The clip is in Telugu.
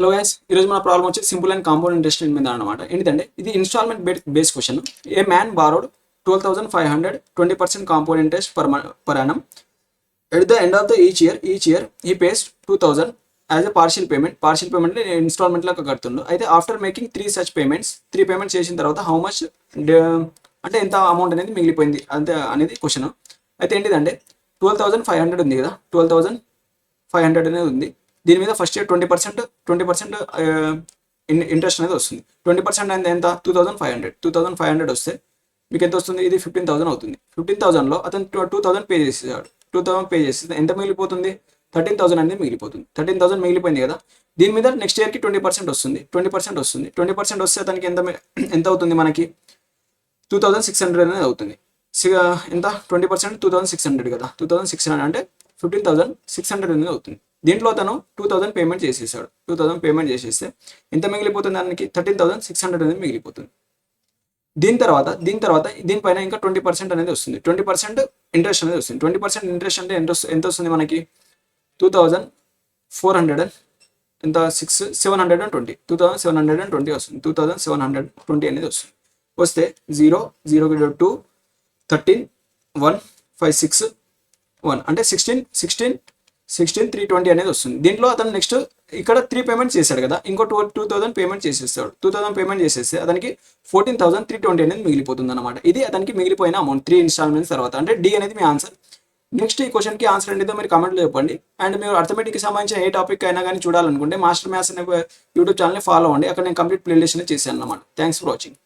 హలో గైస్, ఈరోజు మన ప్రాబ్లం వచ్చి సింపుల్ అండ్ కాంపౌండ్ ఇంట్రెస్ట్ మీద అనమాట. ఏంటంటే ఇది instalment base question. A man borrowed 12,500 20% compound interest per annum. At the end of the each year he pays 2,000 as a partial payment instalment లాగా కడుతుండు. అయితే ఆఫ్టర్ మేకింగ్ 3 పేమెంట్స్ చేసిన తర్వాత హౌ మచ్ అంటే ఎంత అమౌంట్ అనేది మిగిలిపోయింది అంతే అనేది క్వశ్చన్. అయితే ఏంటిదంటే 12,500 ఉంది కదా, 12,500 అనేది ఉంది. దీని మీద ఫస్ట్ ఇయర్ 20% ఇంట్రెస్ట్ అనేది వస్తుంది. 20% అనేది ఎంత? 2,500 వస్తే మీకు ఎంత వస్తుంది? ఇది 15,000 అవుతుంది. 15,000లో అతను 2,000 పే చేసేసాడు. 2,000 పే చేస్తే ఎంత మిగిలిపోతుంది? 13,000 అనేది మిగిలిపోతుంది. 13,000 మిగిలిపోయింది కదా. దీని మీద నెక్స్ట్ ఇయర్కి 20% వస్తుంది. 20% వస్తే అతనికి ఎంత అవుతుంది? మనకి 2,600 అనేది అవుతుంది. ఎంత? 20% 2,600 కదా. 2,600 అంటే 15,600 అనేది అవుతుంది. దీంట్లో అతను 2,000 పేమెంట్ చేసేసాడు. 2,000 పేమెంట్ చేసేస్తే ఎంత మిగిలిపోతుంది? దానికి 13,600 అనేది మిగిలిపోతుంది. దీని తర్వాత దీనిపైన ఇంకా 20% అనేది వస్తుంది. 20% ఇంట్రెస్ట్ అనేది వస్తుంది. 20% ఇంట్రెస్ట్ అంటే ఎంత వస్తుంది మనకి? 2,400 ఎంత? 720 2,720 వస్తుంది. 2,720 అనేది వస్తుంది. వస్తే 0 0 2 13 1 5 6 1 అంటే 16 320 అనేది వస్తుంది. దీంట్లో అతను నెక్స్ట్ ఇక్కడ 3 పేమెంట్స్ చేశాడు కదా, ఇంకో 2,000 పేమెంట్ చేసేస్తాడు. 2,000 పేమెంట్ చేసేస్తే అతనికి 14,320 అనేది మిగిలిపోతుంది అనమాట. ఇది అతనికి మిగిలిపోయిన అమౌంట్ 3 ఇన్స్టాల్మెంట్స్ తర్వాత. అంటే డి అనేది మీ ఆన్సర్. నెక్స్ట్ ఈ క్వశ్చన్కి ఆన్సర్ ఏంటో మీరు కామెంట్లో చెప్పండి. అండ్ మీరు అర్థమెటిక్కి సంబంధించిన ఏ టాపిక్ అయినా కానీ చూడాలనుకుంటే మాస్టర్ మ్యాథ్స్ అనే యూట్యూబ్ ఛానల్ని ఫాలో అవ్వండి. అక్కడ నేను కంప్లీట్ ప్లేలిస్ట్ అనేది చేశాను అనమాట. Thanks for watching.